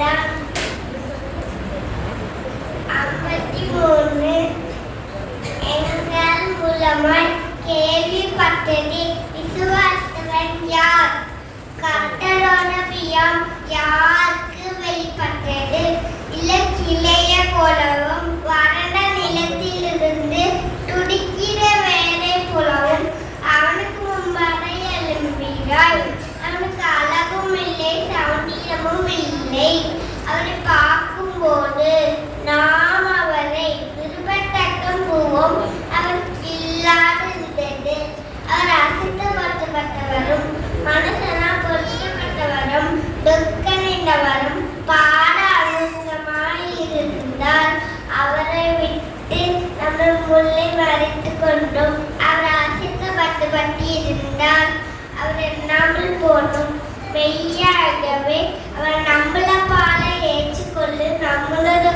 53 எங்கள் மூலமாய் கேள்விப்பட்டது. விசுவாசவன் யார்? கர்த்தரோட பிரியம் யாருக்கு வெளிப்பட்டது? இளைய போலவும் வறண்ட நிலத்திலிருந்து துடிக்கிற வேலை போலவும் அவனுக்கு முன்பாக எழும்பினாய். அவனுக்கு அழகும் இல்லை, சௌந்தரியமும் இல்லை. அவரை பார்க்கும்போது நாம் அவரை விரும்பத்தக்கம் பூவும் அவருக்கு இல்லாதிருந்தது. அவர் அசித்தப்பட்டவரும் மனுஷனால் பொருத்தப்பட்டவரும் துக்க நின்றவரும் பாட அழுத்தமாயிருந்தார். அவரை விட்டு நம்ம முல்லை மறைத்து கொண்டோம். அவர் அசித்தப்பட்டு இருந்தார். அவர் எண்ணாமல் போனோம். மெய்யாகவே அவர் நம்மள பாலை ஏற்றுக்கொண்டு நம்மளோட